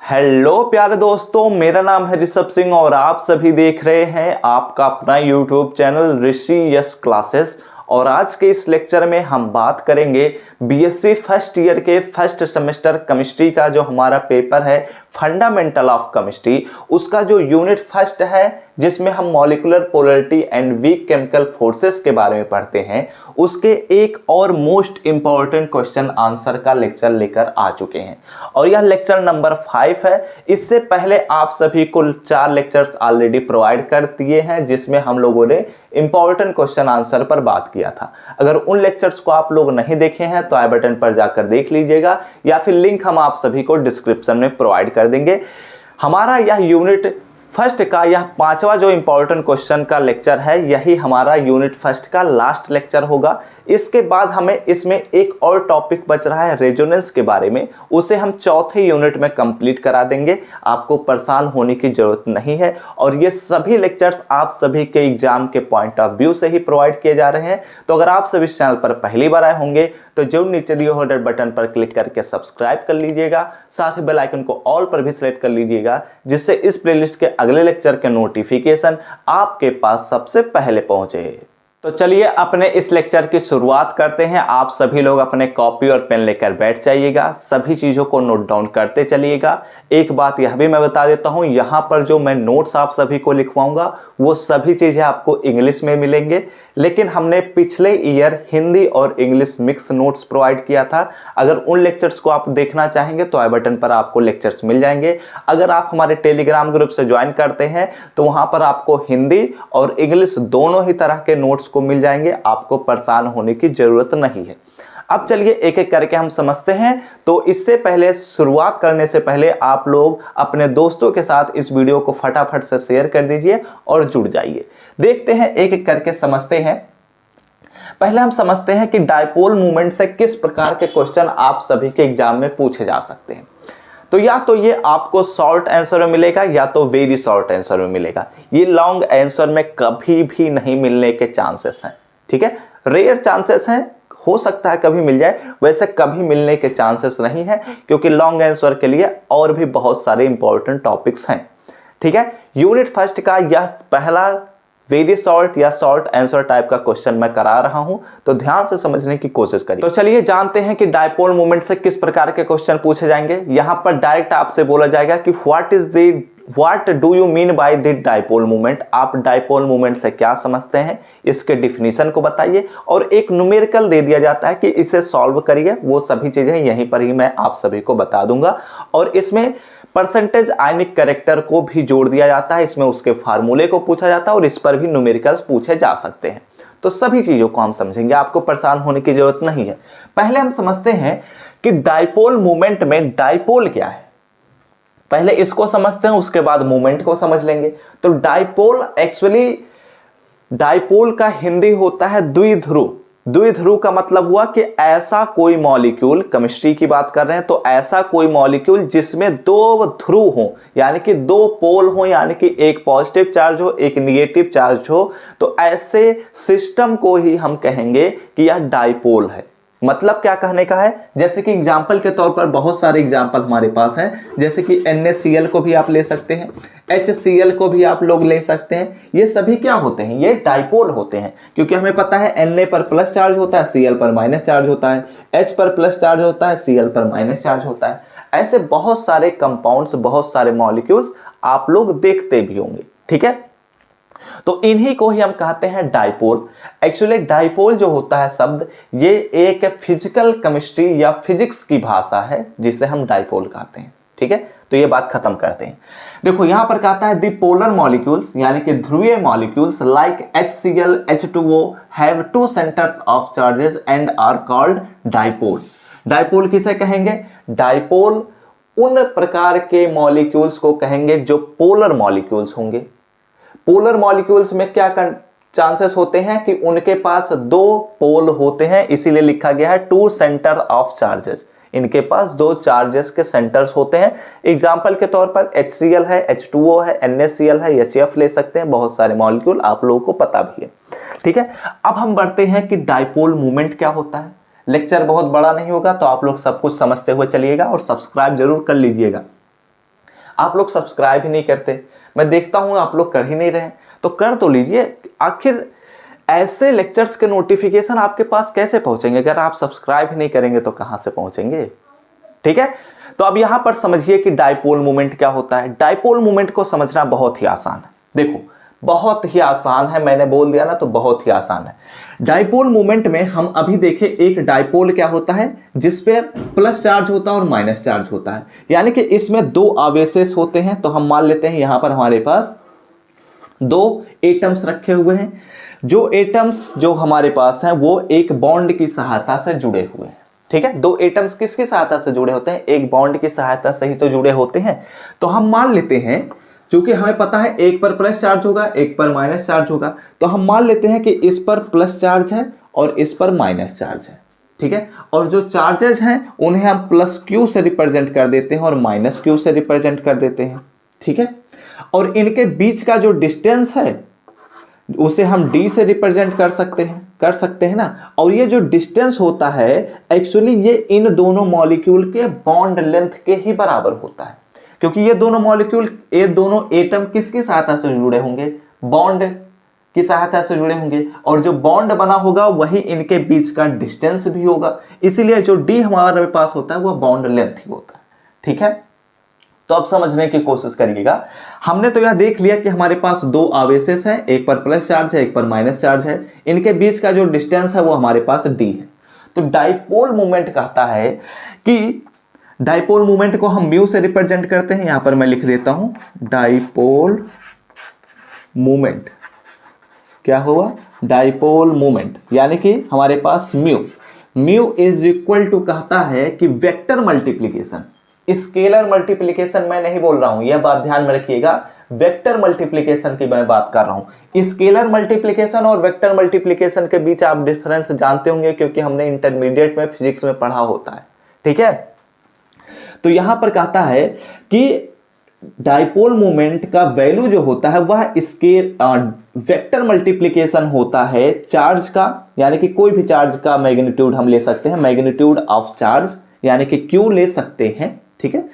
Hello प्यारे दोस्तों, मेरा नाम है ऋषभ सिंह और आप सभी देख रहे हैं आपका अपना यूट्यूब चैनल ऋषि यस क्लासेस। और आज के इस लेक्चर में हम बात करेंगे बीएससी फर्स्ट ईयर के फर्स्ट सेमेस्टर केमिस्ट्री का जो हमारा पेपर है फंडामेंटल ऑफ केमिस्ट्री, उसका जो यूनिट फर्स्ट है जिसमें हम molecular polarity and weak chemical forces के बारे में पढ़ते हैं, उसके एक और मोस्ट इंपॉर्टेंट क्वेश्चन आंसर का लेक्चर लेकर आ चुके हैं और यह लेक्चर नंबर 5 है। इससे पहले आप सभी को 4 लेक्चर्स ऑलरेडी प्रोवाइड कर दिए हैं जिसमें हम लोगों ने इंपॉर्टेंट क्वेश्चन आंसर पर बात किया था। अगर उन लेक्चर्स को आप लोग नहीं देखे हैं तो आई बटन पर जाकर देख लीजिएगा या फिर लिंक हम आप सभी को डिस्क्रिप्शन में प्रोवाइड कर देंगे। हमारा यह यूनिट फर्स्ट का यह 5वां जो इंपॉर्टेंट क्वेश्चन का लेक्चर है, यही हमारा यूनिट फर्स्ट का लास्ट लेक्चर होगा। इसके बाद हमें इसमें एक और टॉपिक बच रहा है रेजोनेंस के बारे में, उसे हम चौथे यूनिट में कंप्लीट करा देंगे। आपको परेशान होने की जरूरत नहीं है और ये सभी लेक्चर्स आप सभी के एग्जाम के पॉइंट ऑफ व्यू से ही प्रोवाइड किए जा रहे हैं। तो अगर आप सभी इस चैनल पर पहली बार आए होंगे तो जरूर नीचे दिए हुए रेड बटन पर क्लिक करके सब्सक्राइब कर लीजिएगा, साथ ही बेल आइकन को ऑल पर भी सेलेक्ट कर लीजिएगा जिससे इस प्लेलिस्ट के अगले लेक्चर के नोटिफिकेशन आपके पास सबसे पहले पहुंचे। तो चलिए अपने इस लेक्चर की शुरुआत करते हैं। आप सभी लोग अपने कॉपी और पेन लेकर बैठ जाइएगा, सभी चीज़ों को नोट डाउन करते चलिएगा। एक बात यह भी मैं बता देता हूं, यहाँ पर जो मैं नोट्स आप सभी को लिखवाऊंगा वो सभी चीज़ें आपको इंग्लिश में मिलेंगे, लेकिन हमने पिछले ईयर हिंदी और इंग्लिश मिक्स नोट्स प्रोवाइड किया था। अगर उन लेक्चर्स को आप देखना चाहेंगे तो आई बटन पर आपको लेक्चर्स मिल जाएंगे। अगर आप हमारे टेलीग्राम ग्रुप से ज्वाइन करते हैं तो वहाँ पर आपको हिंदी और इंग्लिश दोनों ही तरह के नोट्स को मिल जाएंगे, आपको परेशान होने की ज़रूरत नहीं है। अब चलिए एक एक करके हम समझते हैं। तो इससे पहले शुरुआत करने से पहले आप लोग अपने दोस्तों के साथ इस वीडियो को फटाफट से शेयर कर दीजिए और जुड़ जाइए। देखते हैं एक एक करके समझते हैं। पहले हम समझते हैं कि डायपोल मूवमेंट से किस प्रकार के क्वेश्चन आप सभी के एग्जाम में पूछे जा सकते हैं। तो या तो ये आपको शॉर्ट आंसर में मिलेगा या तो वेरी शॉर्ट आंसर में मिलेगा। ये लॉन्ग आंसर में कभी भी नहीं मिलने के चांसेस हैं, ठीक है। रेयर चांसेस हैं, हो सकता है कभी मिल जाए, वैसे कभी मिलने के चांसेस नहीं है क्योंकि लॉन्ग आंसर के लिए और भी बहुत सारे इंपॉर्टेंट टॉपिक्स हैं, ठीक है। यूनिट फर्स्ट का यह पहला वेरी शॉर्ट या शॉर्ट आंसर टाइप का क्वेश्चन मैं करा रहा हूं, तो ध्यान से समझने की कोशिश करिए। तो चलिए जानते हैं कि डायपोल मूवमेंट से किस प्रकार के क्वेश्चन पूछे जाएंगे। यहां पर डायरेक्ट आपसे बोला जाएगा कि what do you mean by the dipole movement. आप डायपोल मूवमेंट से क्या समझते हैं, इसके डिफिनीशन को बताइए और एक न्यूमेरिकल दे दिया जाता है कि इसे सॉल्व करिए। वो सभी चीजें यहीं पर ही मैं आप सभी को बता दूंगा और इसमें परसेंटेज आयनिक कैरेक्टर को भी जोड़ दिया जाता है, इसमें उसके फार्मूले को पूछा जाता है और इस पर भी न्यूमेरिकल्स पूछे जा सकते हैं। तो सभी चीजों को हम समझेंगे, आपको परेशान होने की जरूरत नहीं है। पहले हम समझते हैं कि डायपोल मूवमेंट में डायपोल क्या है, पहले इसको समझते हैं उसके बाद मूवमेंट को समझ लेंगे। तो डायपोल एक्चुअली डायपोल का हिंदी होता है द्विध्रुव। द्विध्रुव का मतलब हुआ कि ऐसा कोई मॉलिक्यूल, केमिस्ट्री की बात कर रहे हैं, तो ऐसा कोई मॉलिक्यूल जिसमें 2 ध्रुव हो, यानी कि 2 पोल हो, यानी कि एक पॉजिटिव चार्ज हो एक निगेटिव चार्ज हो, तो ऐसे सिस्टम को ही हम कहेंगे कि यह डायपोल है। मतलब क्या कहने का है, जैसे कि एग्जाम्पल के तौर पर बहुत सारे एग्जाम्पल हमारे पास हैं, जैसे कि NaCl को भी आप ले सकते हैं, HCl को भी आप लोग ले सकते हैं। ये सभी क्या होते हैं, ये डायपोल होते हैं क्योंकि हमें पता है Na पर प्लस चार्ज होता है, Cl पर माइनस चार्ज होता है, H पर प्लस चार्ज होता है, Cl पर माइनस चार्ज होता है। ऐसे बहुत सारे कंपाउंड्स, बहुत सारे मॉलिक्यूल्स आप लोग देखते भी होंगे, ठीक है। तो इन्हीं को ही हम कहते हैं डायपोल। एक्चुअली डायपोल जो होता है शब्द, ये एक फिजिकल केमिस्ट्री या फिजिक्स की भाषा है जिसे हम डायपोल कहते हैं, ठीक है। तो ये बात खत्म करते हैं। देखो यहां पर कहता है दी पोलर मॉलिक्यूल्स, यानी कि ध्रुवीय molecules like HCl, H2O have 2 centres of charges and are called dipole. Dipole किसे कहेंगे, डायपोल उन प्रकार के मॉलिक्यूल्स को कहेंगे जो पोलर मॉलिक्यूल्स होंगे। पोलर मॉलिक्यूल्स में क्या चांसेस होते हैं कि उनके पास 2 पोल होते हैं, इसीलिए लिखा गया है 2 सेंटर ऑफ चार्जेस। इनके पास 2 चार्जेस के सेंटर्स होते हैं। एग्जाम्पल के तौर पर HCl है, H2O है, NaCl है, HF ले सकते हैं, बहुत सारे मॉलिक्यूल आप लोगों को पता भी है, ठीक है। अब हम बढ़ते हैं कि डायपोल मूवमेंट क्या होता है। लेक्चर बहुत बड़ा नहीं होगा तो आप लोग सब कुछ समझते हुए चलिएगा और सब्सक्राइब जरूर कर लीजिएगा। आप लोग सब्सक्राइब ही नहीं करते, मैं देखता हूँ आप लोग कर ही नहीं रहे, तो कर तो लीजिए। आखिर ऐसे लेक्चर्स के नोटिफिकेशन आपके पास कैसे पहुंचेंगे? अगर आप सब्सक्राइब ही नहीं करेंगे तो कहां से पहुंचेंगे? ठीक है, तो अब यहां पर समझिए कि डाइपोल मोमेंट क्या होता है। डाइपोल मोमेंट को समझना बहुत ही आसान है, देखो बहुत ही आसान है, मैंने बोल दिया ना, तो बहुत ही आसान है। डाइपोल मोमेंट में हम अभी देखें, एक डाइपोल क्या होता है, जिसपे प्लस चार्ज होता है और माइनस चार्ज होता है, यानी कि इसमें दो आवेशेस होते हैं। तो हम मान लेते हैं यहां पर हमारे पास दो एटम्स रखे हुए हैं। जो एटम्स जो हमारे पास हैं वो एक बॉन्ड की सहायता से जुड़े हुए हैं। ठीक है, दो एटम्स किसकी सहायता से जुड़े होते हैं? एक बॉन्ड की सहायता से ही तो जुड़े होते हैं। तो हम मान लेते हैं, क्योंकि हमें पता है एक पर प्लस चार्ज होगा, एक पर माइनस चार्ज होगा, तो हम मान लेते हैं कि इस पर प्लस चार्ज है और इस पर माइनस चार्ज है। ठीक है, और जो चार्जेस हैं उन्हें हम प्लस क्यू से रिप्रेजेंट कर देते हैं और माइनस क्यू से रिप्रेजेंट कर देते हैं। ठीक है, और इनके बीच का जो डिस्टेंस है उसे हम d से रिप्रेजेंट कर सकते हैं ना। और ये जो डिस्टेंस होता है एक्चुअली ये इन दोनों मॉलिक्यूल के बॉन्ड लेंथ के ही बराबर होता है, क्योंकि ये दोनों मॉलिक्यूल, ये दोनों एटम किसकी सहायता से जुड़े होंगे? बॉन्ड की सहायता से जुड़े होंगे, और जो बॉन्ड बना होगा वही इनके बीच का डिस्टेंस भी होगा, इसीलिए जो d हमारे पास होता है वह बॉन्ड लेंथ ही होता है। ठीक है, तो अब समझने की कोशिश करिएगा। हमने तो यह देख लिया कि हमारे पास दो आवेशेस हैं, एक पर प्लस चार्ज है, एक पर माइनस चार्ज है, इनके बीच का जो डिस्टेंस है वो हमारे पास d है। तो डाइपोल मोमेंट कहता है कि डाइपोल मोमेंट को हम म्यू से रिप्रेजेंट करते हैं, यहां पर मैं लिख देता हूं डाइपोल मोमेंट। क्या हुआ? डाइपोल मोमेंट, यानी कि हमारे पास म्यू इज इक्वल टू कहता है कि वेक्टर मल्टीप्लीकेशन, स्केलर मल्टीप्लिकेशन मैं नहीं बोल रहा हूं, यह बात ध्यान में रखिएगा, वेक्टर मल्टीप्लिकेशन की मैं बात कर रहा हूं। स्केलर मल्टीप्लिकेशन और वेक्टर मल्टीप्लिकेशन के बीच आप डिफरेंस जानते होंगे, क्योंकि हमने इंटरमीडिएट में फिजिक्स में पढ़ा होता है। ठीक है, तो यहां पर कहता है कि डाइपोल मोमेंट का वैल्यू जो होता है वह वेक्टर मल्टीप्लिकेशन होता है चार्ज का, यानी कि कोई भी चार्ज का मैग्नीट्यूड हम ले सकते हैं, मैग्नीट्यूड ऑफ चार्ज यानी कि क्यू ले सकते हैं। ठीक है,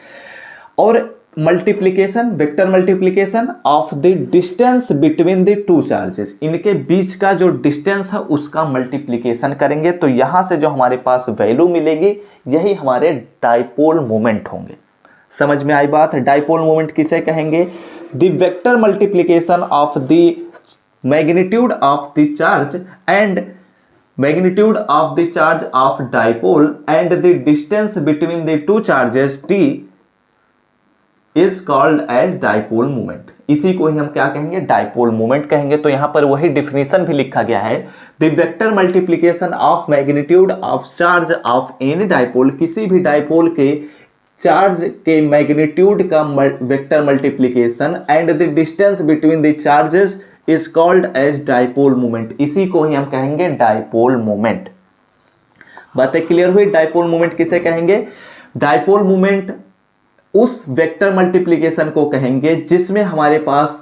और multiplication, vector multiplication of the distance between the two charges, इनके बीच का जो डिस्टेंस है उसका मल्टीप्लिकेशन करेंगे, तो यहां से जो हमारे पास वैल्यू मिलेगी यही हमारे डाइपोल मोमेंट होंगे। समझ में आई बात? डाइपोल मोमेंट किसे कहेंगे? The vector multiplication of the magnitude of the charge and magnitude of the charge of dipole and the distance between the two charges d is called as dipole moment। इसी को ही हम क्या कहेंगे? Dipole moment कहेंगे। तो यहां पर वही डिफिनीशन भी लिखा गया है, the vector multiplication of magnitude of charge of any dipole, किसी भी डाइपोल के चार्ज के मैग्नीट्यूड का vector multiplication and the distance between the charges is called as dipole moment. इसी को ही हम कहेंगे डाइपोल मोमेंट। बातें क्लियर हुई? डाइपोल मोमेंट किसे कहेंगे? डाइपोल मोमेंट उस वेक्टर मल्टीप्लिकेशन को कहेंगे जिसमें हमारे पास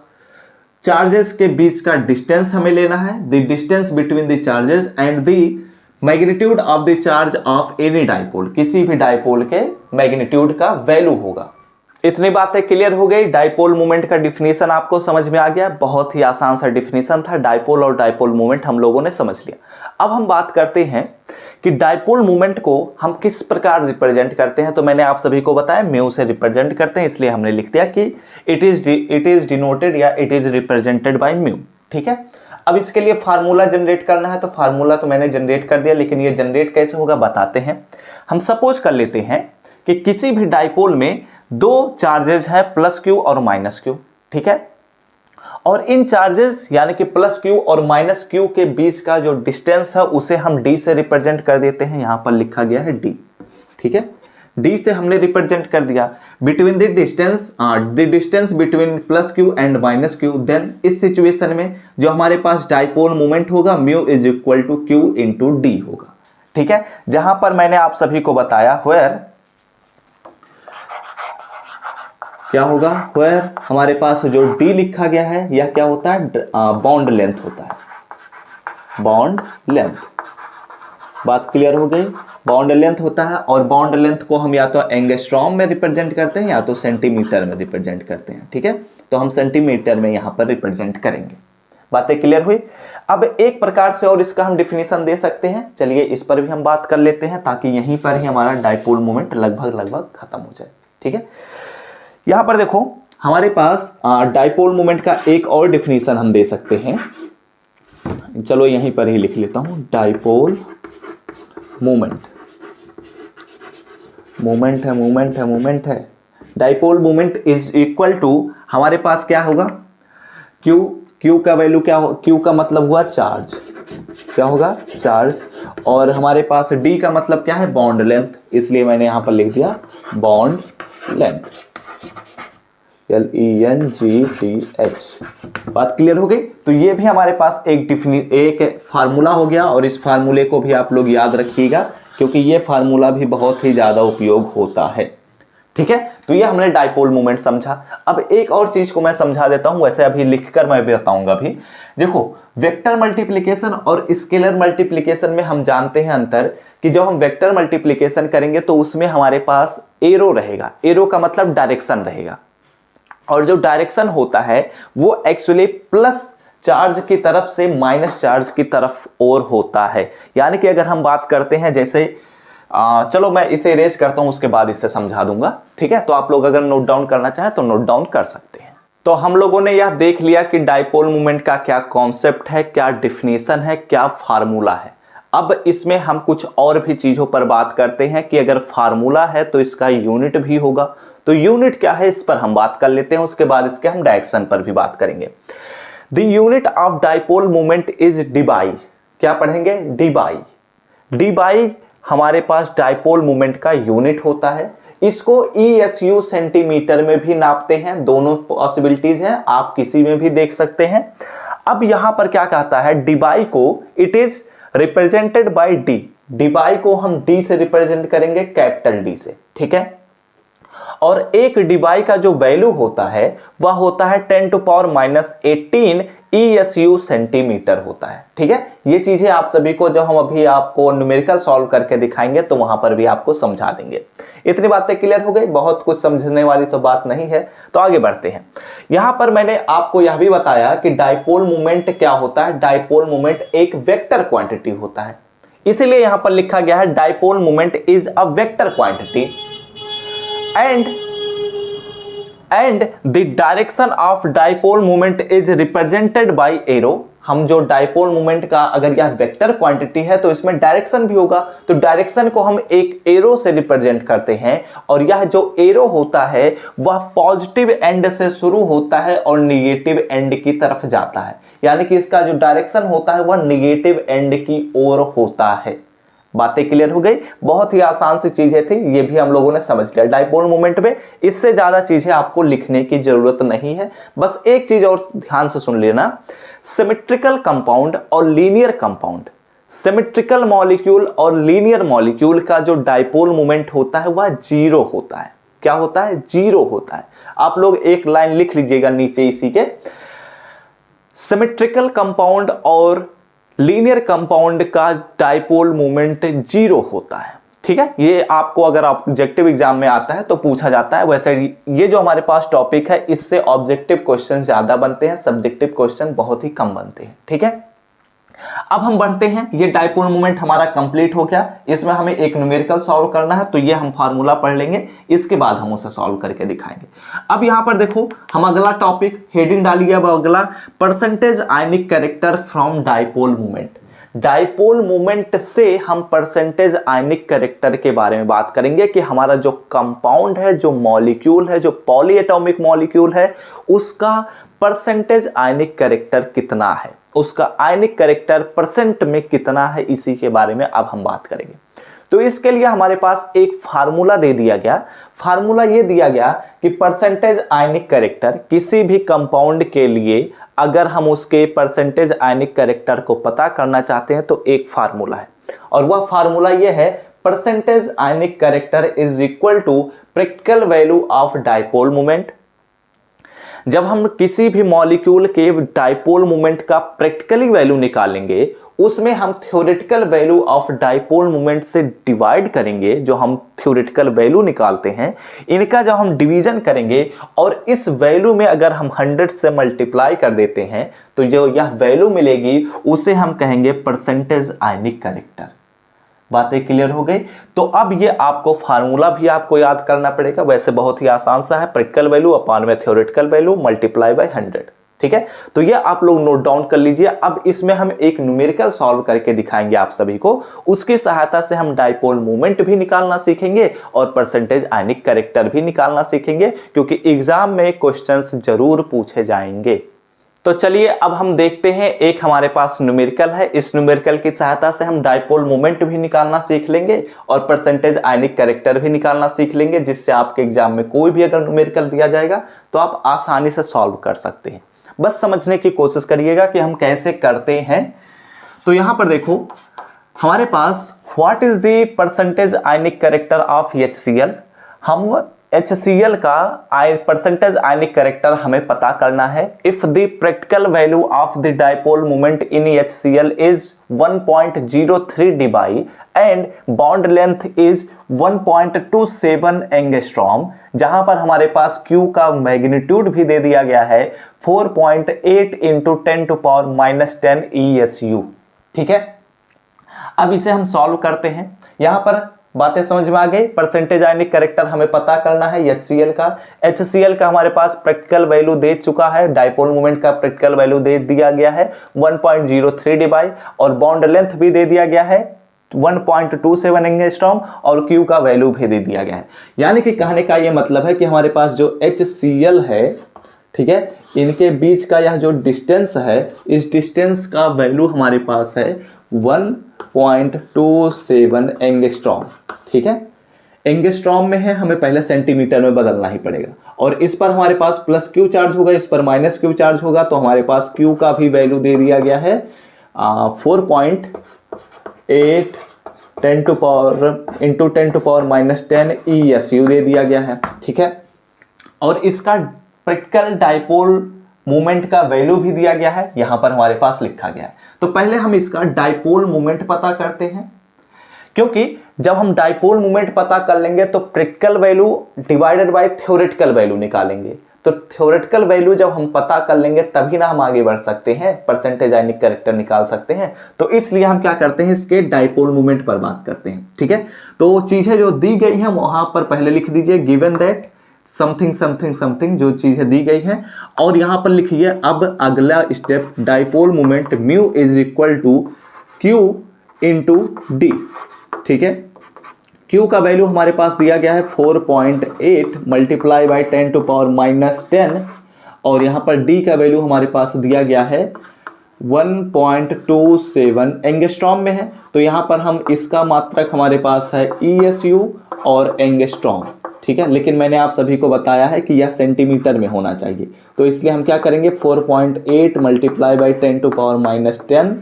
चार्जेस के बीच का डिस्टेंस हमें लेना है, the distance between the charges and the magnitude of the charge of any dipole, किसी भी डाइपोल के मैग्नीट्यूड का वैल्यू होगा। इतनी बातें क्लियर हो गई। डाइपोल मोमेंट का डिफिनीशन आपको समझ में आ गया, बहुत ही आसान सा डिफिनीशन था। डाइपोल और डाइपोल मोमेंट हम लोगों ने समझ लिया। अब हम बात करते हैं कि डाइपोल मोमेंट को हम किस प्रकार रिप्रेजेंट करते हैं। तो मैंने आप सभी को बताया म्यू से रिप्रेजेंट करते हैं, इसलिए हमने लिख दिया कि इट इज डिनोटेड या it is represented by mu. ठीक है, अब इसके लिए फार्मूला जनरेट करना है, तो फार्मूला तो मैंने जनरेट कर दिया, लेकिन ये जनरेट कैसे होगा बताते हैं। हम सपोज कर लेते हैं कि किसी भी डाइपोल में दो चार्जेस हैं, प्लस क्यू और माइनस क्यू। ठीक है, और इन चार्जेस यानी कि प्लस क्यू और माइनस क्यू के बीच का जो डिस्टेंस है उसे हम डी से रिप्रेजेंट कर देते हैं, यहां पर लिखा गया है डी। ठीक है, डी से हमने रिप्रेजेंट कर दिया between the distance between plus Q and minus Q. Then इस सिचुएशन में जो हमारे पास डाइपोल मोमेंट होगा mu is equal to Q into D होगा। ठीक है, जहां पर मैंने आप सभी को बताया वेयर क्या होगा, वेयर हमारे पास जो डी लिखा गया है यह क्या होता है? बॉन्ड लेंथ होता है, बॉन्ड लेंथ। बात क्लियर हो गई। बॉन्ड लेंथ होता है और बॉन्ड लेंथ को हम या तो एंगस्ट्रॉम में रिप्रेजेंट करते हैं या तो सेंटीमीटर में रिप्रेजेंट करते हैं। ठीक है, तो हम सेंटीमीटर में यहाँ पर रिप्रेजेंट करेंगे। बातें क्लियर हुई। अब एक प्रकार से और इसका हम डिफिनीशन दे सकते हैं, चलिए इस पर भी हम बात कर लेते हैं ताकि यहीं पर ही हमारा डाइपोल मोमेंट लगभग खत्म हो जाए। ठीक है, यहां पर देखो हमारे पास डाइपोल मोमेंट का एक और डिफिनीशन हम दे सकते हैं। चलो यहीं पर ही लिख लेता हूं, डाइपोल मोमेंट। मोमेंट है। Dipole moment is equal to, हमारे पास क्या होगा, क्यू का वैल्यू क्या हो, क्यू का मतलब हुआ चार्ज, क्या होगा चार्ज, और हमारे पास डी का मतलब क्या है, बॉन्ड लेंथ, इसलिए मैंने यहां पर लिख दिया बॉन्ड लेंथ, LENGTH। बात क्लियर हो गई। तो ये भी हमारे पास एक फार्मूला हो गया और इस फार्मूले को भी आप लोग याद रखिएगा क्योंकि ये फार्मूला भी बहुत ही ज्यादा उपयोग होता है। ठीक है, तो ये हमने डाइपोल मोमेंट समझा। अब एक और चीज को मैं समझा देता हूं, वैसे अभी लिखकर मैं बताऊंगा भी। देखो वेक्टर मल्टीप्लिकेशन और स्केलर मल्टीप्लिकेशन में हम जानते हैं अंतर, कि जब हम वेक्टर मल्टीप्लिकेशन करेंगे तो उसमें हमारे पास एरो रहेगा, एरो का मतलब डायरेक्शन रहेगा, और जो डायरेक्शन होता है वो एक्चुअली प्लस चार्ज की तरफ से माइनस चार्ज की तरफ और होता है। यानी कि अगर हम बात करते हैं जैसे चलो मैं इसे इरेज करता हूं, उसके बाद इसे समझा दूंगा। ठीक है, तो आप लोग अगर नोट डाउन करना चाहें तो नोट डाउन कर सकते हैं। तो हम लोगों ने यह देख लिया कि डाइपोल मोमेंट का क्या कॉन्सेप्ट है, क्या डिफिनीशन है, क्या फार्मूला है। अब इसमें हम कुछ और भी चीजों पर बात करते हैं कि अगर फार्मूला है तो इसका यूनिट भी होगा, तो यूनिट क्या है इस पर हम बात कर लेते हैं, उसके बाद इसके हम डायरेक्शन पर भी बात करेंगे। The unit of dipole moment is debye, क्या पढ़ेंगे, डीबाई। डीबाई हमारे पास डाइपोल मोमेंट का यूनिट होता है। इसको ESU सेंटीमीटर में भी नापते हैं, दोनों पॉसिबिलिटीज हैं, आप किसी में भी देख सकते हैं। अब यहां पर क्या कहता है, डीबाई को it is represented by D, debye को हम डी से रिप्रेजेंट करेंगे, कैपिटल डी से। ठीक है, और एक डीबाई का जो वैल्यू होता है वह होता है 10⁻⁻18 ESU सेंटीमीटर होता है। ठीक है, ये चीजें आप सभी को जब हम अभी आपको न्यूमेरिकल सॉल्व करके दिखाएंगे तो वहां पर भी आपको समझा देंगे। इतनी बातें क्लियर हो गई, बहुत कुछ समझने वाली तो बात नहीं है। तो आगे बढ़ते हैं। यहां पर मैंने आपको यह भी बताया कि डाइपोल मोमेंट क्या होता है, डाइपोल मोमेंट एक वेक्टर क्वांटिटी होता है, इसीलिए यहां पर लिखा गया है dipole moment is a vector quantity and the direction of dipole moment is represented by arrow। हम जो डाइपोल मोमेंट का अगर यह वेक्टर क्वांटिटी है तो इसमें डायरेक्शन भी होगा, तो डायरेक्शन को हम एक एरो से रिप्रेजेंट करते हैं, और यह जो एरो होता है वह पॉजिटिव एंड से शुरू होता है और निगेटिव एंड की तरफ जाता है। यानी कि इसका जो डायरेक्शन होता है वह निगेटिव एंड की ओर होता है। बातें क्लियर हो गई, बहुत ही आसान सी चीजें थी, ये भी हम लोगों ने समझ लिया डाइपोल मोमेंट में। इससे ज्यादा चीजें आपको लिखने की जरूरत नहीं है, बस एक चीज और ध्यान से सुन लेना, सिमेट्रिकल कंपाउंड और लीनियर कंपाउंड, सिमेट्रिकल मॉलिक्यूल और लीनियर मॉलिक्यूल का जो डाइपोल मोमेंट होता है वह जीरो होता है। क्या होता है, जीरो होता है। आप लोग एक लाइन लिख लीजिएगा नीचे इसी के, सिमेट्रिकल कंपाउंड और लीनियर कंपाउंड का डाइपोल मोमेंट जीरो होता है। ठीक है, ये आपको अगर ऑब्जेक्टिव एग्जाम में आता है तो पूछा जाता है। वैसे ये जो हमारे पास टॉपिक है इससे ऑब्जेक्टिव क्वेश्चन ज्यादा बनते हैं, सब्जेक्टिव क्वेश्चन बहुत ही कम बनते हैं। ठीक है, अब हम बढ़ते हैं। ये डाइपोल मोमेंट हमारा कंप्लीट हो गया, इसमें हमें एक न्यूमेरिकल सॉल्व करना है, तो ये हम फार्मूला पढ़ लेंगे, इसके बाद हम उसे सॉल्व करके दिखाएंगे। अब यहां पर देखो हम अगला टॉपिक हेडिंग डालिए, अब अगला percentage ionic character from dipole moment. Dipole moment से हम परसेंटेज आयनिक कैरेक्टर के बारे में बात करेंगे कि हमारा जो कंपाउंड है, जो मॉलिक्यूल है, जो पॉलीएटॉमिक मॉलिक्यूल है, उसका परसेंटेज आयनिक कैरेक्टर कितना है, उसका आयनिक कैरेक्टर परसेंट में कितना है, इसी के बारे में अब हम बात करेंगे। तो इसके लिए हमारे पास एक फार्मूला दे दिया गया। फार्मूला ये दिया गया कि परसेंटेज आयनिक कैरेक्टर किसी भी कंपाउंड के लिए अगर हम उसके परसेंटेज आयनिक कैरेक्टर को पता करना चाहते हैं तो एक फार्मूला है, और वह फार्मूला ये है, percentage ionic character is equal to practical value of dipole moment. जब हम किसी भी मॉलिक्यूल के डाइपोल मोमेंट का प्रैक्टिकली वैल्यू निकालेंगे उसमें हम theoretical value of dipole moment से डिवाइड करेंगे। जो हम थ्योरेटिकल वैल्यू निकालते हैं इनका जब हम डिवीजन करेंगे और इस वैल्यू में अगर हम 100 से मल्टीप्लाई कर देते हैं तो जो यह वैल्यू मिलेगी उसे हम कहेंगे परसेंटेज आयनिक कैरेक्टर। बातें क्लियर हो गई। तो अब ये आपको फार्मूला भी आपको याद करना पड़ेगा। वैसे बहुत ही आसान सा है, प्रैक्टिकल वैल्यू अपान में थ्योरेटिकल वैल्यू मल्टीप्लाई बाय 100। ठीक है, तो ये आप लोग नोट डाउन कर लीजिए। अब इसमें हम एक न्यूमेरिकल सॉल्व करके दिखाएंगे आप सभी को। उसकी सहायता से हम डाइपोल मोमेंट भी निकालना सीखेंगे और परसेंटेज आयनिक कैरेक्टर भी निकालना सीखेंगे, क्योंकि एग्जाम में क्वेश्चंस जरूर पूछे जाएंगे। तो चलिए अब हम देखते हैं, एक हमारे पास न्यूमेरिकल है। इस न्यूमेरिकल की सहायता से हम डाइपोल मोमेंट भी निकालना सीख लेंगे और परसेंटेज आयनिक कैरेक्टर भी निकालना सीख लेंगे, जिससे आपके एग्जाम में कोई भी अगर न्यूमेरिकल दिया जाएगा तो आप आसानी से सॉल्व कर सकते हैं। बस समझने की कोशिश करिएगा कि हम कैसे करते हैं। तो यहां पर देखो हमारे पास what is the percentage ionic character of HCl। हम HCl का परसेंटेज आयनिक कैरेक्टर हमें पता करना है। If the practical value of the dipole moment in HCl is 1.03 dBi and bond length is 1.27 angstrom, जहां पर हमारे पास Q का मैग्नीट्यूड भी दे दिया गया है 4.8 इंटू 10⁻⁻10 ESU। ठीक है, अब इसे हम सॉल्व करते हैं। यहां पर बातें समझ में आ गई। परसेंटेज आयनिक कैरेक्टर हमें पता करना है HCl का। HCl का हमारे पास प्रैक्टिकल वैल्यू दे चुका है, डाइपोल मोमेंट का प्रैक्टिकल वैल्यू दे दिया गया है 1.03 dBi और बॉन्ड लेंथ भी दे दिया गया है 1.27 एंगस्ट्रॉम और Q का वैल्यू भी दे दिया गया है। यानी कि कहने का ये मतलब है कि हमारे पास जो HCl है, ठीक है, इनके बीच का यह जो डिस्टेंस है, इस डिस्टेंस का वैल्यू हमारे पास है 1.27 एंगस्ट्रॉम। ठीक है, एंगस्ट्रॉम में है, हमें पहले सेंटीमीटर में बदलना ही पड़ेगा। और इस पर हमारे पास प्लस Q चार्ज होगा, इस पर माइनस Q चार्ज होगा, तो हमारे पास Q का भी वैल्यू दे दिया गया है 4.8 इंटू 10⁻⁻10 ESU दे दिया गया है। ठीक है, और इसका प्रैक्टिकल डाइपोल मोमेंट का वैल्यू भी दिया गया है, यहां पर हमारे पास लिखा गया है। तो पहले हम इसका डाइपोल मोमेंट पता करते हैं, क्योंकि जब हम डाइपोल मोमेंट पता कर लेंगे तो practical value divided by theoretical value निकालेंगे। तो थ्योरेटिकल वैल्यू जब हम पता कर लेंगे तभी ना हम आगे बढ़ सकते हैं, परसेंटेज आयनिक कैरेक्टर निकाल सकते हैं। तो इसलिए हम क्या करते हैं, इसके डाइपोल मोमेंट पर बात करते हैं। ठीक है, तो चीजें जो दी गई हैं वहां पर पहले लिख दीजिए given that something something something, जो चीजें दी गई हैं, और यहां पर लिखिए अब अगला step, dipole moment mu is equal to Q into D. ठीक है, Q का वैल्यू हमारे पास दिया गया है 4.8 मल्टीप्लाई बाई 10⁻⁻10 और यहां पर D का वैल्यू हमारे पास दिया गया है 1.27 एंगस्ट्रॉम में है। तो यहां पर हम इसका मात्रक हमारे पास है ESU और एंगस्ट्रॉम। ठीक है, लेकिन मैंने आप सभी को बताया है कि यह सेंटीमीटर में होना चाहिए, तो इसलिए हम क्या करेंगे 4.8 मल्टीप्लाई बाई 10⁻⁻10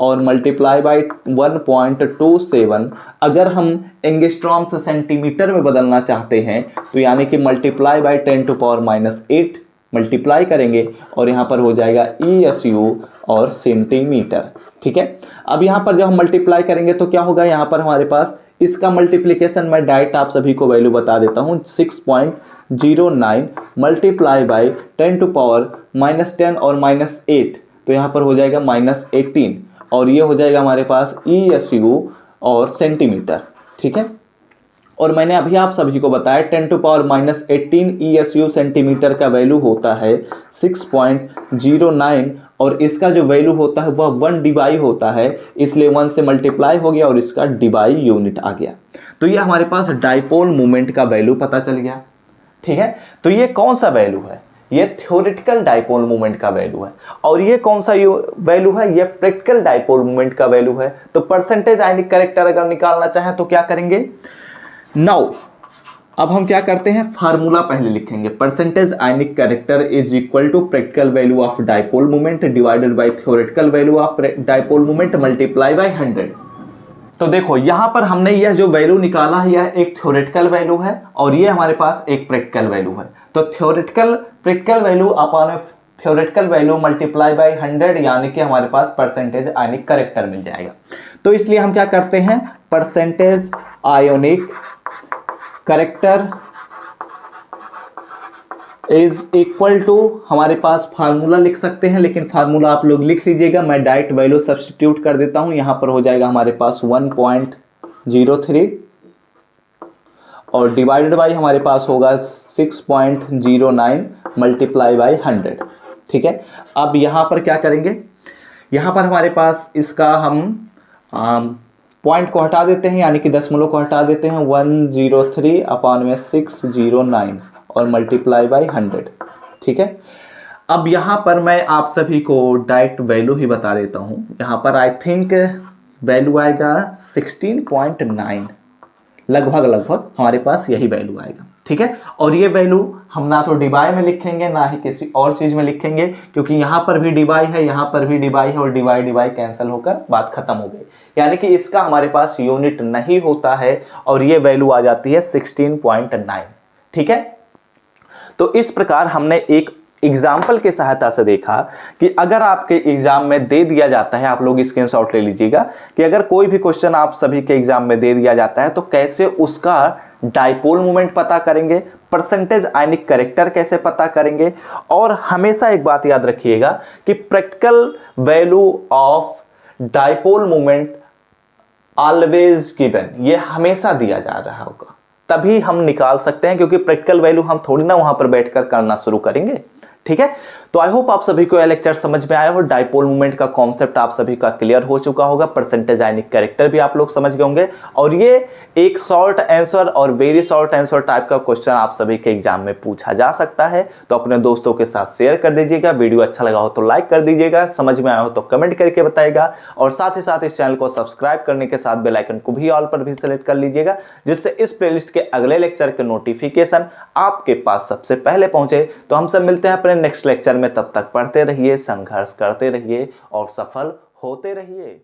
और मल्टीप्लाई बाई 1.27। अगर हम एंगस्ट्रॉम से सेंटीमीटर में बदलना चाहते हैं तो यानी कि मल्टीप्लाई बाई 10⁻⁸ मल्टीप्लाई करेंगे और यहाँ पर हो जाएगा ESU और सेंटीमीटर। ठीक है, अब यहाँ पर जब हम मल्टीप्लाई करेंगे तो क्या होगा, यहाँ पर हमारे पास इसका मल्टीप्लिकेशन मैं डायरेक्ट आप सभी को वैल्यू बता देता हूँ 6.09 मल्टीप्लाई बाई 10⁻⁻10 और -8, तो यहाँ पर हो जाएगा -18 और ये हो जाएगा हमारे पास ESU और सेंटीमीटर। ठीक है, और मैंने अभी आप सभी को बताया 10⁻⁻18 ESU सेंटीमीटर का वैल्यू होता है 6.09 और इसका जो वैल्यू होता है वह 1 dBi होता है, इसलिए 1 से मल्टीप्लाई हो गया और इसका dBi यूनिट आ गया। तो ये हमारे पास डाइपोल मोमेंट का वैल्यू पता चल गया। ठीक है, तो ये कौन सा वैल्यू है, ये थ्योरेटिकल डाइपोल मोमेंट का वैल्यू है। और ये कौन सा वैल्यू है, ये प्रैक्टिकल डाइपोल मोमेंट का वैल्यू है। तो परसेंटेज आयनिक कैरेक्टर अगर निकालना चाहें तो क्या करेंगे, नाउ अब हम क्या करते हैं, फार्मूला पहले लिखेंगे। Percentage ionic character is equal to practical value of dipole moment divided by theoretical value of dipole moment multiply by 100। तो देखो यहां पर हमने यह जो वैल्यू निकाला है यह एक थ्योरेटिकल वैल्यू है और ये हमारे पास एक प्रैक्टिकल वैल्यू है। तो theoretical practical value upon theoretical value multiply by 100 यानी कि हमारे पास परसेंटेज आयनिक करेक्टर मिल जाएगा। तो इसलिए हम क्या करते हैं, percentage ionic character is equal to, हमारे पास फार्मूला लिख सकते हैं, लेकिन फार्मूला आप लोग लिख लीजिएगा, मैं डायरेक्ट वैल्यू सब्स्टिट्यूट कर देता हूं। यहां पर हो जाएगा हमारे पास 1.03 और डिवाइडेड बाई हमारे पास होगा 6.09 मल्टीप्लाई बाई 100। ठीक है, अब यहां पर क्या करेंगे, यहां पर हमारे पास इसका हम पॉइंट को हटा देते हैं, यानी कि दशमलव को हटा देते हैं, 103 अपॉन में 609 और मल्टीप्लाई बाई 100। ठीक है, अब यहां पर मैं आप सभी को डायरेक्ट वैल्यू ही बता देता हूं। यहां पर आई थिंक वैल्यू आएगा 16.9, लगभग हमारे पास यही वैल्यू आएगा। ठीक है, और ये वैल्यू हम ना तो डिवाई में लिखेंगे ना ही किसी और चीज में लिखेंगे, क्योंकि यहां पर भी डिवाई है, यहां पर भी डिवाई है, और डिवाई कैंसिल होकर बात खत्म हो गई, यानी कि इसका हमारे पास यूनिट नहीं होता है और ये वैल्यू आ जाती है 16.9। ठीक है, तो इस प्रकार हमने एक एग्जाम्पल की सहायता से देखा कि अगर आपके एग्जाम में दे दिया जाता है, आप लोग स्क्रीनशॉट ले लीजिएगा, कि अगर कोई भी क्वेश्चन आप सभी के एग्जाम में दे दिया जाता है तो कैसे उसका डाइपोल मोमेंट पता करेंगे, परसेंटेज आयनिक करेक्टर कैसे पता करेंगे, और हमेशा एक बात याद रखिएगा कि practical value of dipole moment always given, ये हमेशा दिया जा रहा होगा, तभी हम निकाल सकते हैं, क्योंकि प्रैक्टिकल वैल्यू हम थोड़ी ना वहां पर बैठकर करना शुरू करेंगे। ठीक है, तो आई होप आप सभी को यह लेक्चर समझ में आया हो, डाइपोल मोमेंट का कॉन्सेप्ट आप सभी का क्लियर हो चुका होगा, परसेंटेज आयनिक कैरेक्टर भी आप लोग समझ गए होंगे, और ये एक शॉर्ट आंसर और वेरी शॉर्ट आंसर टाइप का क्वेश्चन आप सभी के एग्जाम में पूछा जा सकता है। तो अपने दोस्तों के साथ शेयर कर दीजिएगा, वीडियो अच्छा लगा हो तो लाइक कर दीजिएगा, समझ में आया हो तो कमेंट करके बताइएगा, और साथ ही साथ इस चैनल को सब्सक्राइब करने के साथ बेल आइकन को भी ऑल पर भी सेलेक्ट कर लीजिएगा, जिससे इस प्लेलिस्ट के अगले लेक्चर के नोटिफिकेशन आपके पास सबसे पहले पहुंचे। तो हम सब मिलते हैं अपने नेक्स्ट लेक्चर में, तब तक पढ़ते रहिए, संघर्ष करते रहिए और सफल होते रहिए।